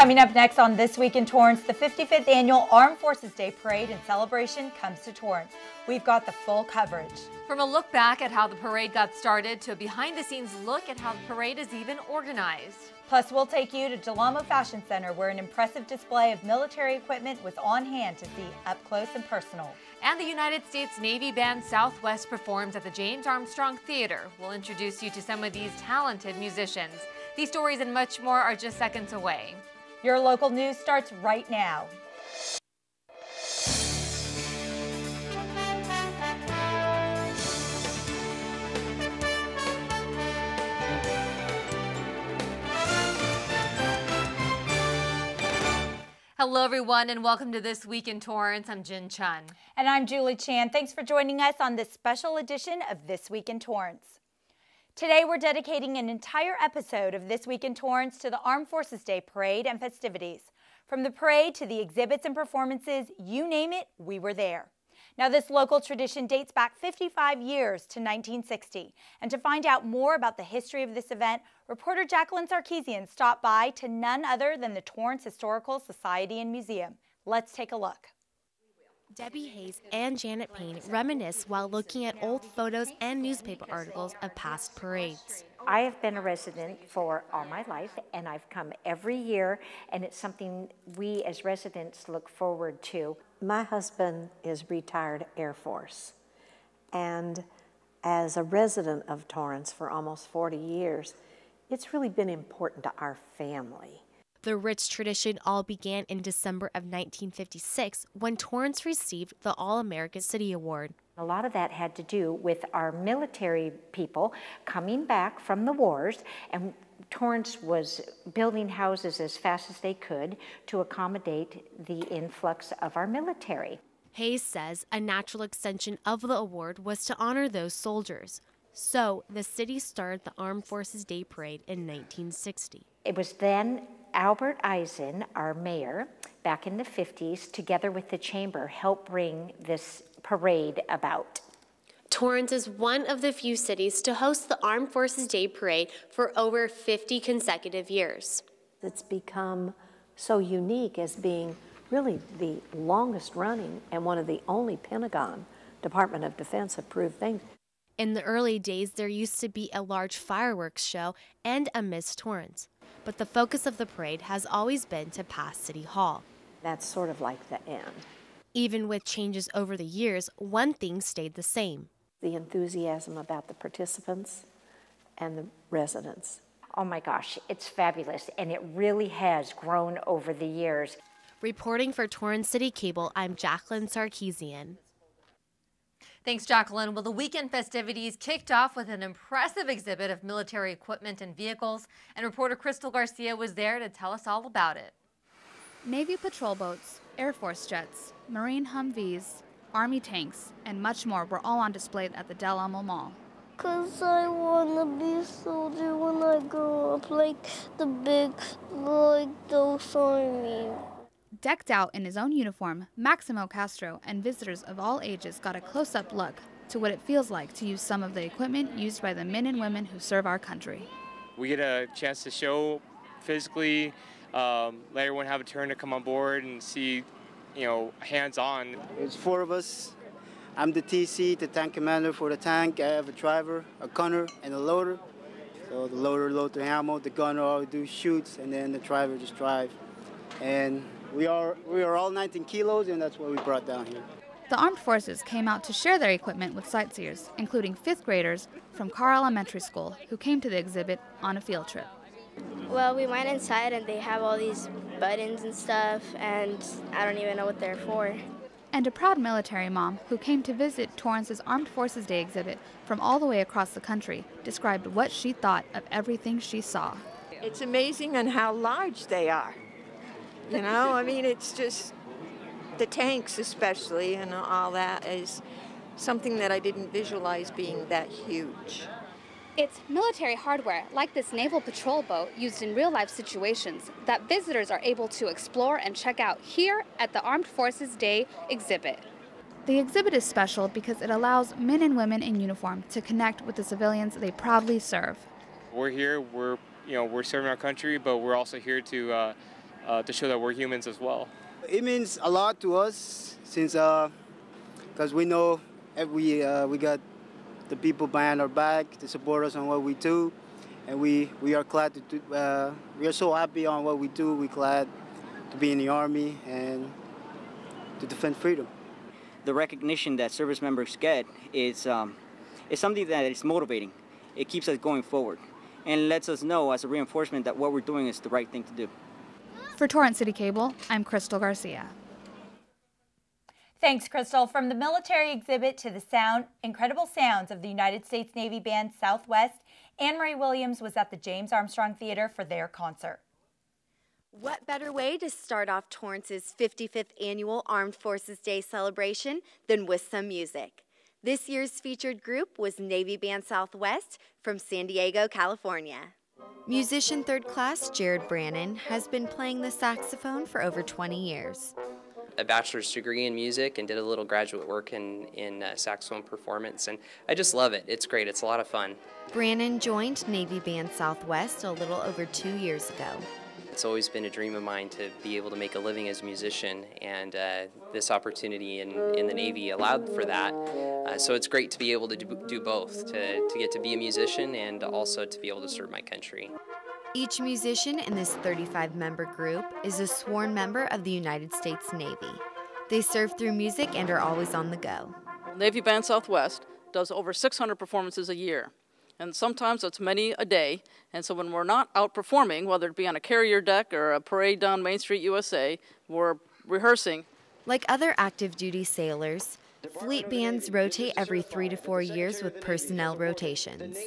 Coming up next on This Week in Torrance, the 55th Annual Armed Forces Day Parade and Celebration comes to Torrance. We've got the full coverage. From a look back at how the parade got started to a behind-the-scenes look at how the parade is even organized. Plus, we'll take you to Delamo Fashion Center, where an impressive display of military equipment was on hand to see up close and personal. And the United States Navy Band Southwest performs at the James Armstrong Theater. We'll introduce you to some of these talented musicians. These stories and much more are just seconds away. Your local news starts right now. Hello everyone and welcome to This Week in Torrance. I'm Jin Chun. And I'm Julie Chan. Thanks for joining us on this special edition of This Week in Torrance. Today we're dedicating an entire episode of This Week in Torrance to the Armed Forces Day Parade and festivities. From the parade to the exhibits and performances, you name it, we were there. Now, this local tradition dates back 55 years to 1960. And to find out more about the history of this event, reporter Jacqueline Sarkeesian stopped by to none other than the Torrance Historical Society and Museum. Let's take a look. Debbie Hayes and Janet Payne reminisce while looking at old photos and newspaper articles of past parades. I have been a resident for all my life, and I've come every year, and it's something we as residents look forward to. My husband is retired Air Force, and as a resident of Torrance for almost 40 years, it's really been important to our family. The rich tradition all began in December of 1956 when Torrance received the All-American City Award. A lot of that had to do with our military people coming back from the wars, and Torrance was building houses as fast as they could to accommodate the influx of our military. Hayes says a natural extension of the award was to honor those soldiers. So the city started the Armed Forces Day Parade in 1960. It was then Albert Eisen, our mayor, back in the 50s, together with the chamber, helped bring this parade about. Torrance is one of the few cities to host the Armed Forces Day Parade for over 50 consecutive years. It's become so unique as being really the longest running and one of the only Pentagon Department of Defense approved things. In the early days, there used to be a large fireworks show and a Miss Torrance. But the focus of the parade has always been to pass City Hall. That's sort of like the end. Even with changes over the years, one thing stayed the same. The enthusiasm about the participants and the residents. Oh my gosh, it's fabulous, and it really has grown over the years. Reporting for Torrance CitiCABLE, I'm Jacqueline Sarkeesian. Thanks, Jacqueline. Well, the weekend festivities kicked off with an impressive exhibit of military equipment and vehicles, and reporter Crystal Garcia was there to tell us all about it. Navy patrol boats, Air Force jets, Marine Humvees, Army tanks, and much more were all on display at the Del Amo Mall. 'Cause I wanna be a soldier when I grow up, like those army. Decked out in his own uniform, Maximo Castro and visitors of all ages got a close-up look to what it feels like to use some of the equipment used by the men and women who serve our country. We get a chance to show physically, let everyone have a turn to come on board and see, hands-on. There's 4 of us. I'm the TC, the tank commander for the tank. I have a driver, a gunner, and a loader. So the loader loads the ammo, the gunner all do shoots, and then the driver just drive. And we are all 19 kilos, and that's what we brought down here. The armed forces came out to share their equipment with sightseers, including 5th graders from Carr Elementary School, who came to the exhibit on a field trip. Well, we went inside and they have all these buttons and stuff, and I don't even know what they're for. And a proud military mom who came to visit Torrance's Armed Forces Day exhibit from all the way across the country described what she thought of everything she saw. It's amazing on how large they are. It's just the tanks especially and all that is something that I didn't visualize being that huge. It's military hardware, like this naval patrol boat used in real-life situations, that visitors are able to explore and check out here at the Armed Forces Day exhibit. The exhibit is special because it allows men and women in uniform to connect with the civilians they proudly serve. We're here, we're serving our country, but we're also here to to show that we're humans as well. It means a lot to us since because we know we got the people behind our back to support us on what we do, and we are glad to do, we are so happy on what we do. We're glad to be in the Army and to defend freedom. The recognition that service members get is something that is motivating. It keeps us going forward and lets us know as a reinforcement that what we're doing is the right thing to do. For Torrance City Cable, I'm Crystal Garcia. Thanks, Crystal. From the military exhibit to the incredible sounds of the United States Navy Band Southwest, Anne-Marie Williams was at the James Armstrong Theater for their concert. What better way to start off Torrance's 55th annual Armed Forces Day celebration than with some music? This year's featured group was Navy Band Southwest from San Diego, California. Musician third class Jared Brannon has been playing the saxophone for over 20 years. A bachelor's degree in music and did a little graduate work in saxophone performance, and I just love it. It's great. It's a lot of fun. Brannon joined Navy Band Southwest a little over 2 years ago. It's always been a dream of mine to be able to make a living as a musician, and this opportunity in the Navy allowed for that. So it's great to be able to do both, to get to be a musician and also to be able to serve my country. Each musician in this 35-member group is a sworn member of the United States Navy. They serve through music and are always on the go. Navy Band Southwest does over 600 performances a year, and sometimes it's many a day. And so when we're not out performing, whether it be on a carrier deck or a parade down Main Street, USA, we're rehearsing. Like other active duty sailors, fleet bands rotate every 3 to 4 years with personnel rotations.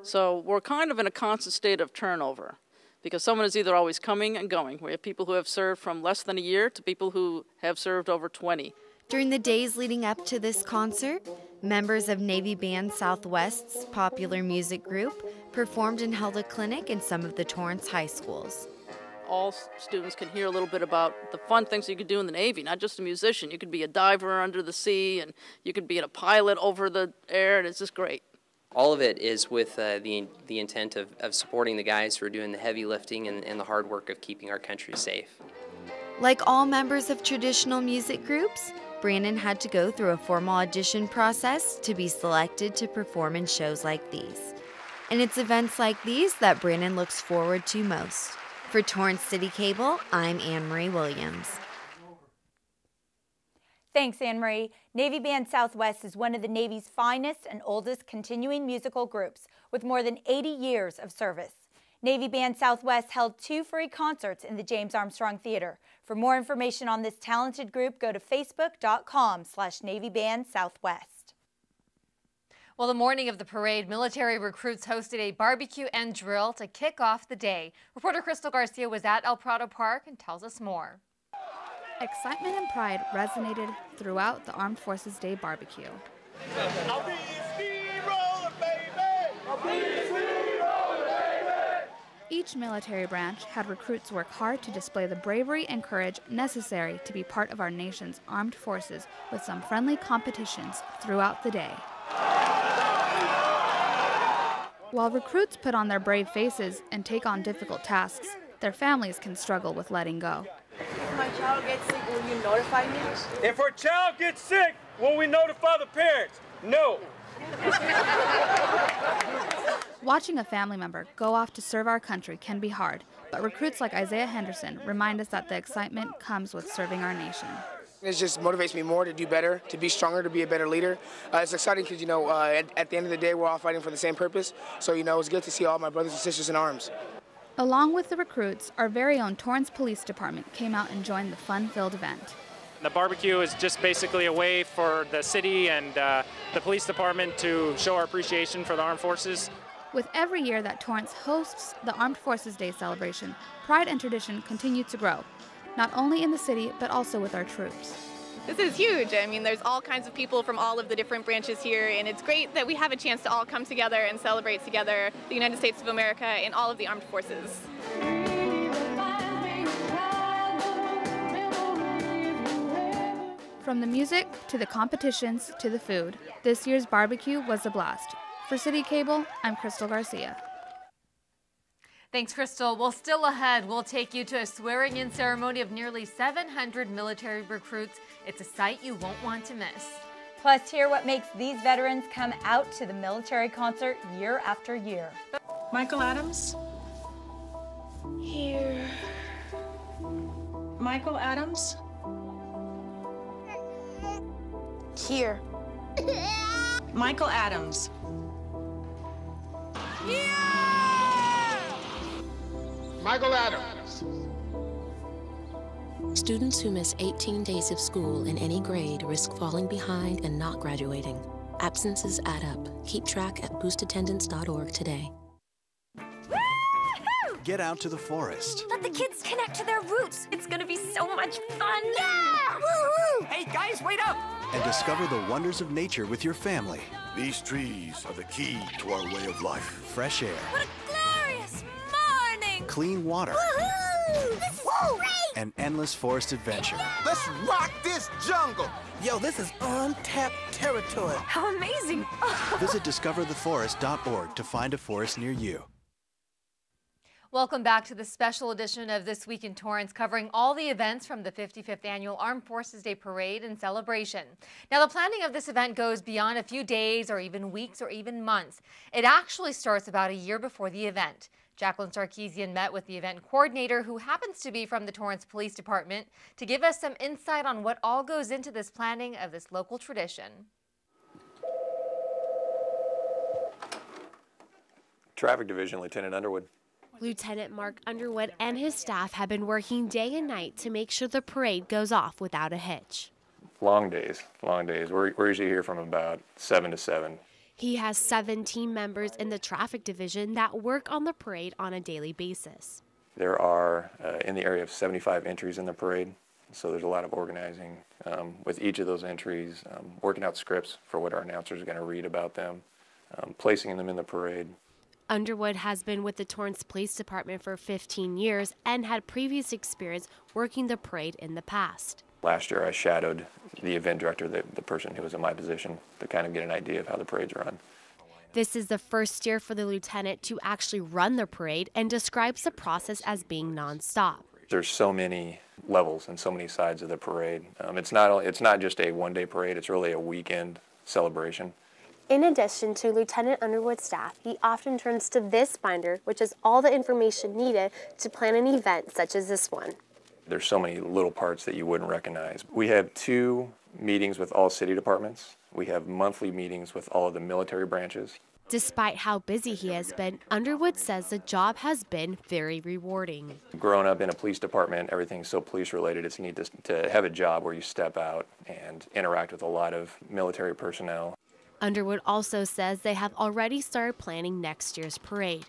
So we're kind of in a constant state of turnover because someone is either always coming and going. We have people who have served from less than a year to people who have served over 20. During the days leading up to this concert, members of Navy Band Southwest's popular music group performed and held a clinic in some of the Torrance high schools. All students can hear a little bit about the fun things you could do in the Navy, not just a musician. You could be a diver under the sea, and you could be a pilot over the air, and it's just great. All of it is with the intent of supporting the guys who are doing the heavy lifting and the hard work of keeping our country safe. Like all members of traditional music groups, Brannon had to go through a formal audition process to be selected to perform in shows like these. And it's events like these that Brannon looks forward to most. For Torrance City Cable, I'm Anne-Marie Williams. Thanks, Anne-Marie. Navy Band Southwest is one of the Navy's finest and oldest continuing musical groups with more than 80 years of service. Navy Band Southwest held 2 free concerts in the James Armstrong Theater. For more information on this talented group, go to facebook.com/Navy Band Southwest. Well, the morning of the parade, military recruits hosted a barbecue and drill to kick off the day. Reporter Crystal Garcia was at El Prado Park and tells us more. Excitement and pride resonated throughout the Armed Forces Day barbecue. I'll be a steamroller, baby! I'll be a steamroller, baby! Each military branch had recruits work hard to display the bravery and courage necessary to be part of our nation's armed forces with some friendly competitions throughout the day. While recruits put on their brave faces and take on difficult tasks, their families can struggle with letting go. If my child gets sick, will you notify me? If our child gets sick, will we notify the parents? No. Watching a family member go off to serve our country can be hard, but recruits like Isaiah Henderson remind us that the excitement comes with serving our nation. It just motivates me more to do better, to be stronger, to be a better leader. It's exciting because, at the end of the day, we're all fighting for the same purpose. So, it's good to see all my brothers and sisters in arms. Along with the recruits, our very own Torrance Police Department came out and joined the fun-filled event. The barbecue is just basically a way for the city and the police department to show our appreciation for the armed forces. With every year that Torrance hosts the Armed Forces Day celebration, pride and tradition continue to grow, not only in the city, but also with our troops. This is huge. I mean, there's all kinds of people from all of the different branches here, and it's great that we have a chance to all come together and celebrate together the United States of America and all of the armed forces. From the music, to the competitions, to the food, this year's barbecue was a blast. For CitiCABLE, I'm Crystal Garcia. Thanks, Crystal. Well, still ahead, we'll take you to a swearing-in ceremony of nearly 700 military recruits. It's a sight you won't want to miss. Plus, hear what makes these veterans come out to the military concert year after year. Michael Adams? Here. Michael Adams? Here. Michael Adams. Michael Adams. Students who miss 18 days of school in any grade risk falling behind and not graduating. Absences add up. Keep track at boostattendance.org today. Get out to the forest. Let the kids connect to their roots. It's gonna be so much fun. Yeah! Woo-hoo! Hey, guys, wait up! And discover the wonders of nature with your family. These trees are the key to our way of life. Fresh air. What a glorious morning! Clean water. Woohoo! This is great! An endless forest adventure. Let's rock this jungle. Yo, this is untapped territory. How amazing! Visit discovertheforest.org to find a forest near you. Welcome back to the special edition of This Week in Torrance, covering all the events from the 55th Annual Armed Forces Day Parade and celebration. Now, the planning of this event goes beyond a few days or even weeks or even months. It actually starts about a year before the event. Jacqueline Sarkeesian met with the event coordinator, who happens to be from the Torrance Police Department, to give us some insight on what all goes into this planning of this local tradition. Traffic Division, Lieutenant Underwood. Lieutenant Mark Underwood and his staff have been working day and night to make sure the parade goes off without a hitch. Long days, long days. We're usually here from about 7 to 7. He has 7 team members in the traffic division that work on the parade on a daily basis. There are, in the area of 75 entries in the parade, so there's a lot of organizing with each of those entries, working out scripts for what our announcers are going to read about them, placing them in the parade. Underwood has been with the Torrance Police Department for 15 years and had previous experience working the parade in the past. Last year I shadowed the event director, the person who was in my position, to kind of get an idea of how the parade's run. This is the first year for the lieutenant to actually run the parade and describes the process as being nonstop. There's so many levels and so many sides of the parade. It's not just a one-day parade, it's really a weekend celebration. In addition to Lieutenant Underwood's staff, he often turns to this binder, which is all the information needed to plan an event such as this one. There's so many little parts that you wouldn't recognize. We have 2 meetings with all city departments. We have monthly meetings with all of the military branches. Despite how busy he has been, Underwood says the job has been very rewarding. Growing up in a police department, everything's so police related. It's neat to have a job where you step out and interact with a lot of military personnel. Underwood also says they have already started planning next year's parade.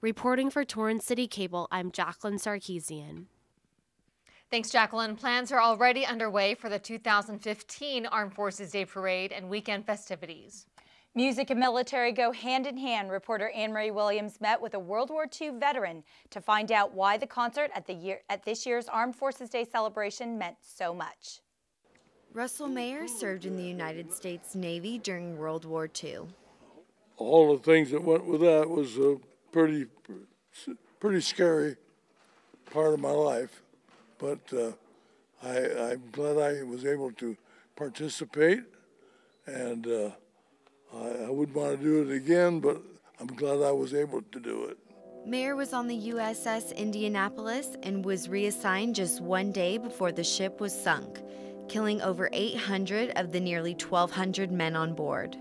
Reporting for Torrance CitiCABLE, I'm Jacqueline Sarkeesian. Thanks, Jacqueline. Plans are already underway for the 2015 Armed Forces Day Parade and weekend festivities. Music and military go hand in hand. Reporter Anne-Marie Williams met with a World War II veteran to find out why the concert at this year's Armed Forces Day celebration meant so much. Russell Mayer served in the United States Navy during World War II. All the things that went with that was a pretty scary part of my life, but I'm glad I was able to participate, and I wouldn't want to do it again, but I'm glad I was able to do it. Mayer was on the USS Indianapolis and was reassigned just one day before the ship was sunk, killing over 800 of the nearly 1,200 men on board.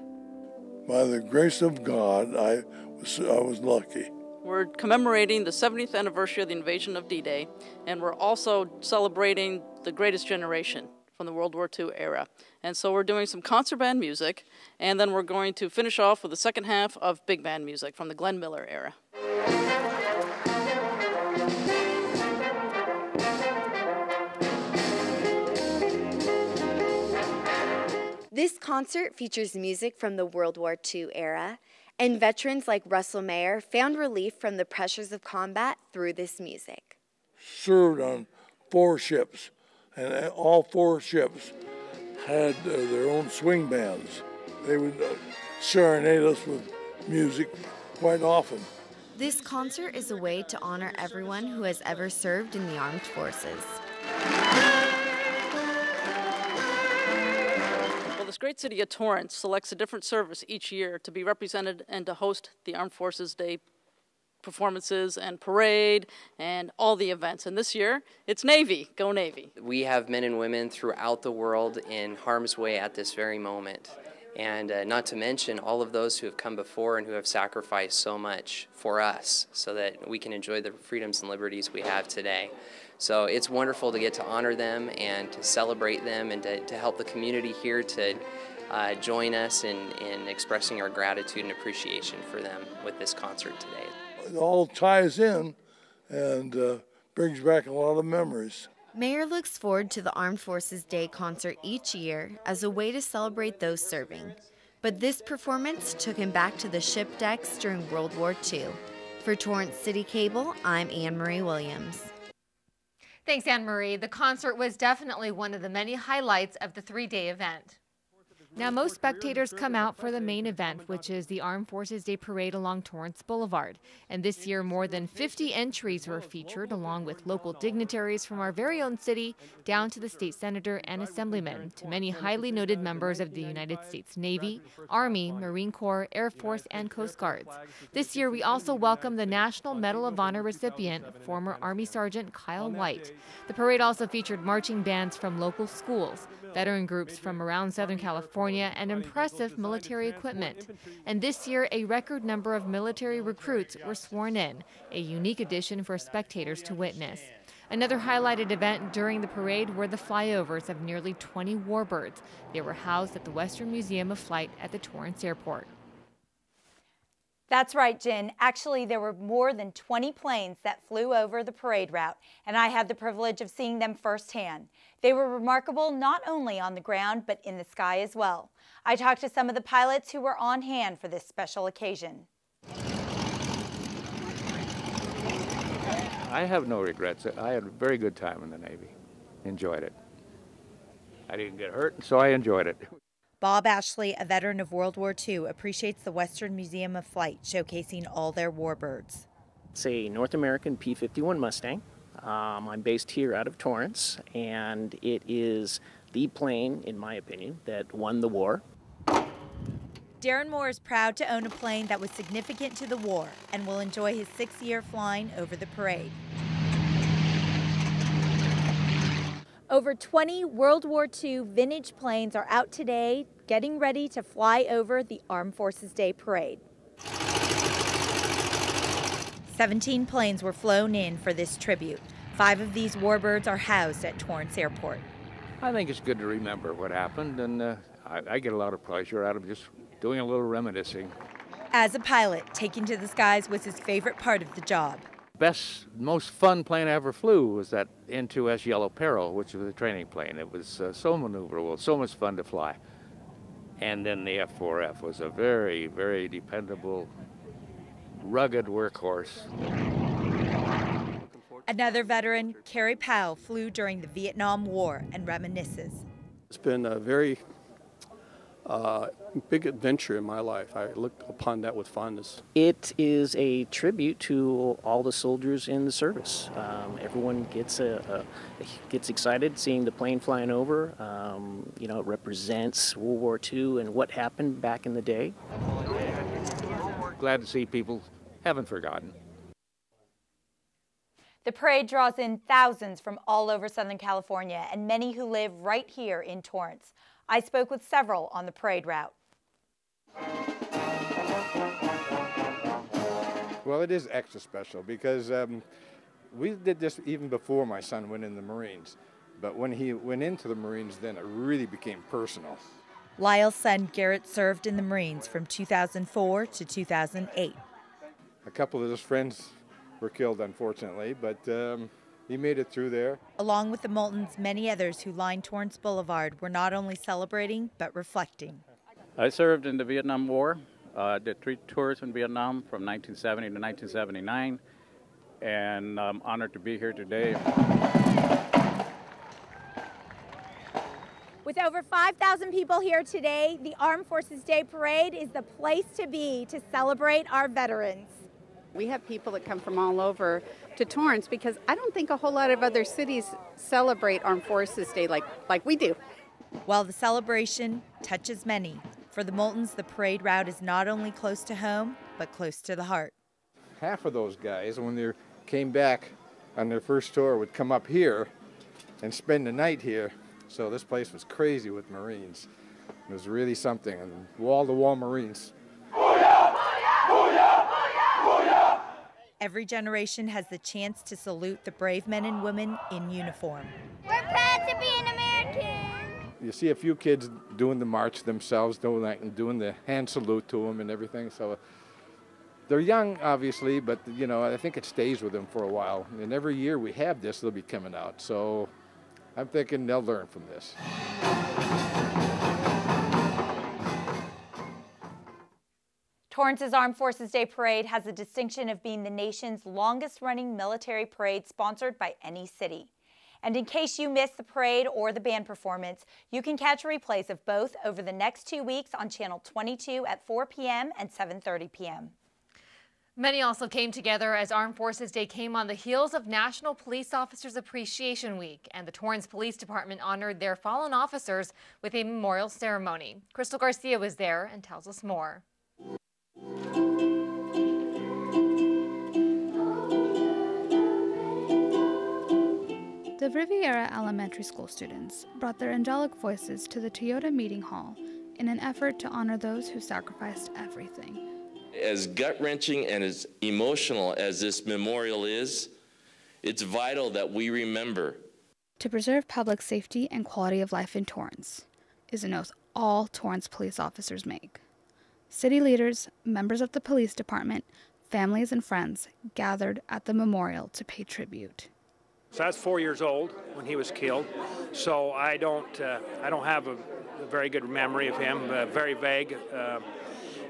By the grace of God, I was lucky. We're commemorating the 70th anniversary of the invasion of D-Day, and we're also celebrating the greatest generation from the World War II era. And so we're doing some concert band music, and then we're going to finish off with the second half of big band music from the Glenn Miller era. This concert features music from the World War II era, and veterans like Russell Mayer found relief from the pressures of combat through this music. Served on 4 ships, and all 4 ships had their own swing bands. They would serenade us with music quite often. This concert is a way to honor everyone who has ever served in the armed forces. Well, this great city of Torrance selects a different service each year to be represented and to host the Armed Forces Day performances and parade and all the events. And this year, it's Navy. Go Navy. We have men and women throughout the world in harm's way at this very moment. And not to mention all of those who have come before and who have sacrificed so much for us so that we can enjoy the freedoms and liberties we have today. So it's wonderful to get to honor them and to celebrate them and to help the community here to join us in expressing our gratitude and appreciation for them with this concert today. It all ties in and brings back a lot of memories. Mayor looks forward to the Armed Forces Day concert each year as a way to celebrate those serving. But this performance took him back to the ship decks during World War II. For Torrance City Cable, I'm Anne Marie Williams. Thanks, Anne Marie. The concert was definitely one of the many highlights of the three-day event. Now, most spectators come out for the main event, which is the Armed Forces Day Parade along Torrance Boulevard. And this year, more than 50 entries were featured, along with local dignitaries from our very own city, down to the state senator and assemblyman, to many highly noted members of the United States Navy, Army, Marine Corps, Air Force, and Coast Guards. This year, we also welcome the National Medal of Honor recipient, former Army Sergeant Kyle White. The parade also featured marching bands from local schools, veteran groups from around Southern California, and impressive military equipment. And this year, a record number of military recruits were sworn in, a unique addition for spectators to witness. Another highlighted event during the parade were the flyovers of nearly 20 warbirds. They were housed at the Western Museum of Flight at the Torrance Airport. That's right, Jen. Actually, there were more than 20 planes that flew over the parade route, and I had the privilege of seeing them firsthand. They were remarkable not only on the ground, but in the sky as well. I talked to some of the pilots who were on hand for this special occasion. I have no regrets. I had a very good time in the Navy. Enjoyed it. I didn't get hurt, so I enjoyed it. Bob Ashley, a veteran of World War II, appreciates the Western Museum of Flight, showcasing all their warbirds. It's a North American P-51 Mustang. I'm based here out of Torrance, and it is the plane, in my opinion, that won the war. Darren Moore is proud to own a plane that was significant to the war and will enjoy his 6th year flying over the parade. Over 20 World War II vintage planes are out today, getting ready to fly over the Armed Forces Day Parade. 17 planes were flown in for this tribute. 5 of these warbirds are housed at Torrance Airport. I think it's good to remember what happened, and I get a lot of pleasure out of just doing a little reminiscing. As a pilot, taking to the skies was his favorite part of the job. Best, most fun plane I ever flew was that N2S Yellow Peril, which was a training plane. It was so maneuverable, so much fun to fly. And then the F4F was a very, very dependable, rugged workhorse. Another veteran, Kerry Powell, flew during the Vietnam War and reminisces. It's been a very big adventure in my life. I look upon that with fondness. It is a tribute to all the soldiers in the service. Everyone gets excited seeing the plane flying over. You know, it represents World War II and what happened back in the day. Glad to see people haven't forgotten. The parade draws in thousands from all over Southern California and many who live right here in Torrance. I spoke with several on the parade route. Well, it is extra special because we did this even before my son went in the Marines. But when he went into the Marines, then it really became personal. Lyle's son Garrett served in the Marines from 2004 to 2008. A couple of his friends were killed, unfortunately, but he made it through there. Along with the Moultons, many others who lined Torrance Boulevard were not only celebrating, but reflecting. I served in the Vietnam War, did 3 tours in Vietnam from 1970 to 1979, and I'm honored to be here today. With over 5,000 people here today, the Armed Forces Day Parade is the place to be to celebrate our veterans. We have people that come from all over to Torrance because I don't think a whole lot of other cities celebrate Armed Forces Day like we do. While the celebration touches many, for the Moultons, the parade route is not only close to home, but close to the heart. Half of those guys, when they came back on their first tour, would come up here and spend the night here. So this place was crazy with Marines. It was really something, and wall-to-wall Marines. Every generation has the chance to salute the brave men and women in uniform. We're proud to be an American. You see a few kids doing the march themselves, doing the hand salute to them and everything. So they're young, obviously, but you know, I think it stays with them for a while. And every year we have this, they'll be coming out. So I'm thinking they'll learn from this. Torrance's Armed Forces Day Parade has the distinction of being the nation's longest-running military parade sponsored by any city. And in case you missed the parade or the band performance, you can catch replays of both over the next 2 weeks on Channel 22 at 4 p.m. and 7:30 p.m. Many also came together as Armed Forces Day came on the heels of National Police Officers Appreciation Week, and the Torrance Police Department honored their fallen officers with a memorial ceremony. Crystal Garcia was there and tells us more. The Riviera Elementary School students brought their angelic voices to the Toyota Meeting Hall in an effort to honor those who sacrificed everything. As gut-wrenching and as emotional as this memorial is, it's vital that we remember. To preserve public safety and quality of life in Torrance is an oath all Torrance police officers make. City leaders, members of the police department, families, and friends gathered at the memorial to pay tribute. So I was 4 years old when he was killed, so I don't have a very good memory of him, very vague.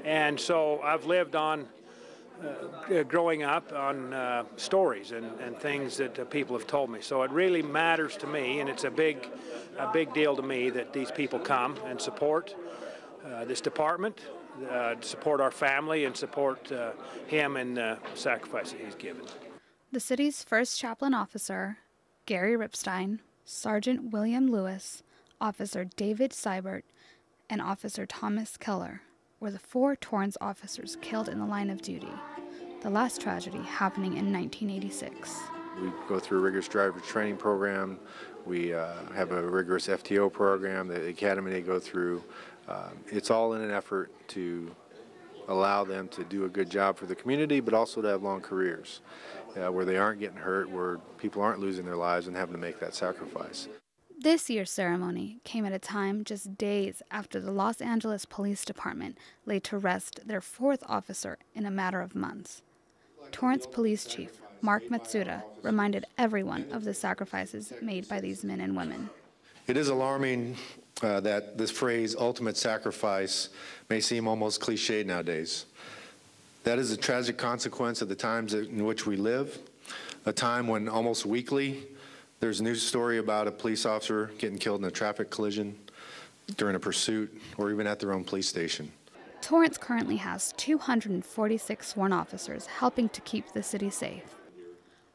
And so I've lived on, growing up on stories and things that people have told me. So it really matters to me, and it's a big deal to me that these people come and support this department, support our family, and support him and the sacrifice that he's given. The city's first chaplain officer, Gary Ripstein, Sergeant William Lewis, Officer David Seibert, and Officer Thomas Keller were the 4 Torrance officers killed in the line of duty, the last tragedy happening in 1986. We go through a rigorous driver training program. We have a rigorous FTO program, the academy they go through. It's all in an effort to allow them to do a good job for the community, but also to have long careers where they aren't getting hurt, where people aren't losing their lives and having to make that sacrifice. This year's ceremony came at a time just days after the Los Angeles Police Department laid to rest their 4th officer in a matter of months. Torrance Police Chief Mark Matsuda reminded everyone of the sacrifices made by these men and women. It is alarming that this phrase, ultimate sacrifice, may seem almost cliched nowadays. That is a tragic consequence of the times in which we live, a time when almost weekly there's a news story about a police officer getting killed in a traffic collision, during a pursuit, or even at their own police station. Torrance currently has 246 sworn officers helping to keep the city safe.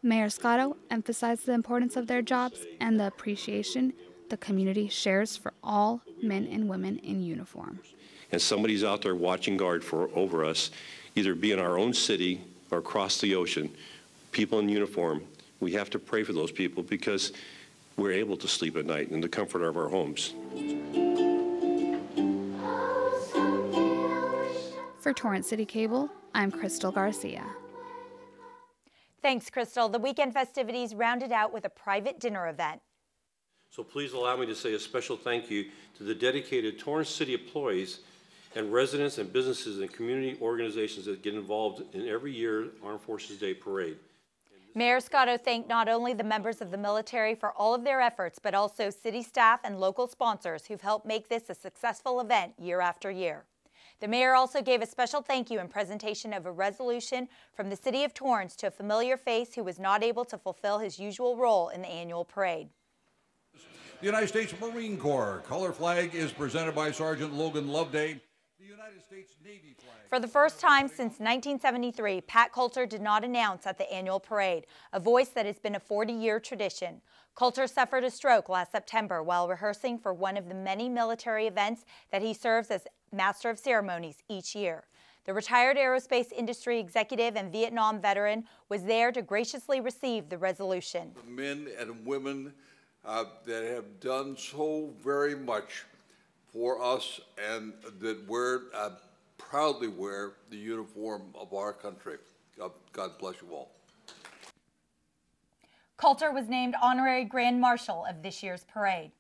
Mayor Scotto emphasized the importance of their jobs and the appreciation the community shares for all men and women in uniform. And somebody's out there watching guard over us, either be in our own city or across the ocean, people in uniform. We have to pray for those people because we're able to sleep at night in the comfort of our homes. For Torrance CitiCABLE, I'm Crystal Garcia. Thanks, Crystal. The weekend festivities rounded out with a private dinner event. So please allow me to say a special thank you to the dedicated Torrance City employees and residents and businesses and community organizations that get involved in every year Armed Forces Day Parade. Mayor Scotto thanked not only the members of the military for all of their efforts, but also city staff and local sponsors who've helped make this a successful event year after year. The mayor also gave a special thank you and presentation of a resolution from the city of Torrance to a familiar face who was not able to fulfill his usual role in the annual parade. The United States Marine Corps color flag is presented by Sergeant Logan Loveday. For the first time since 1973, Pat Coulter did not announce at the annual parade, a voice that has been a 40-year tradition. Coulter suffered a stroke last September while rehearsing for one of the many military events that he serves as Master of Ceremonies each year. The retired aerospace industry executive and Vietnam veteran was there to graciously receive the resolution. The men and women that have done so very much for us and that proudly wear the uniform of our country. God bless you all. Coulter was named Honorary Grand Marshal of this year's parade.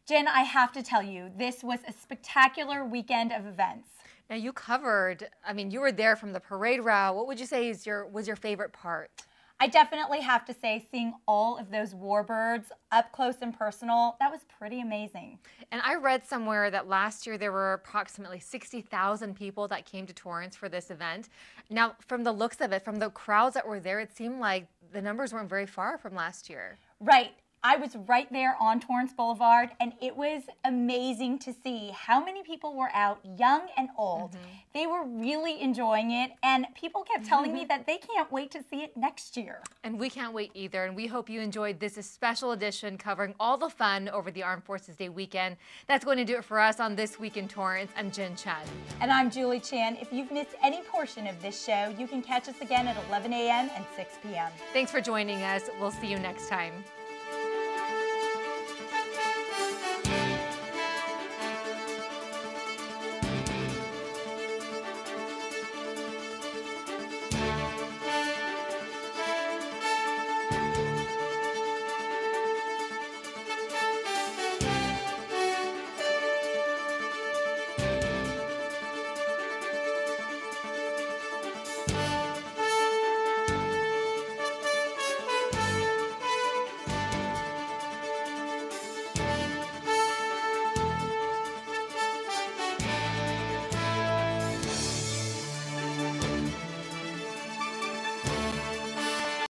Jen, I have to tell you, this was a spectacular weekend of events. Now you covered, you were there from the parade route. What would you say was your favorite part? I definitely have to say seeing all of those warbirds up close and personal, that was pretty amazing. And I read somewhere that last year there were approximately 60,000 people that came to Torrance for this event. Now, from the looks of it, from the crowds that were there, it seemed like the numbers weren't very far from last year. Right. I was right there on Torrance Boulevard, and it was amazing to see how many people were out, young and old. They were really enjoying it, and people kept telling me that they can't wait to see it next year. And we can't wait either, and we hope you enjoyed this special edition covering all the fun over the Armed Forces Day weekend. That's going to do it for us on This Week in Torrance. I'm Jin Chun. And I'm Julie Chan. If you've missed any portion of this show, you can catch us again at 11 a.m. and 6 p.m. Thanks for joining us. We'll see you next time.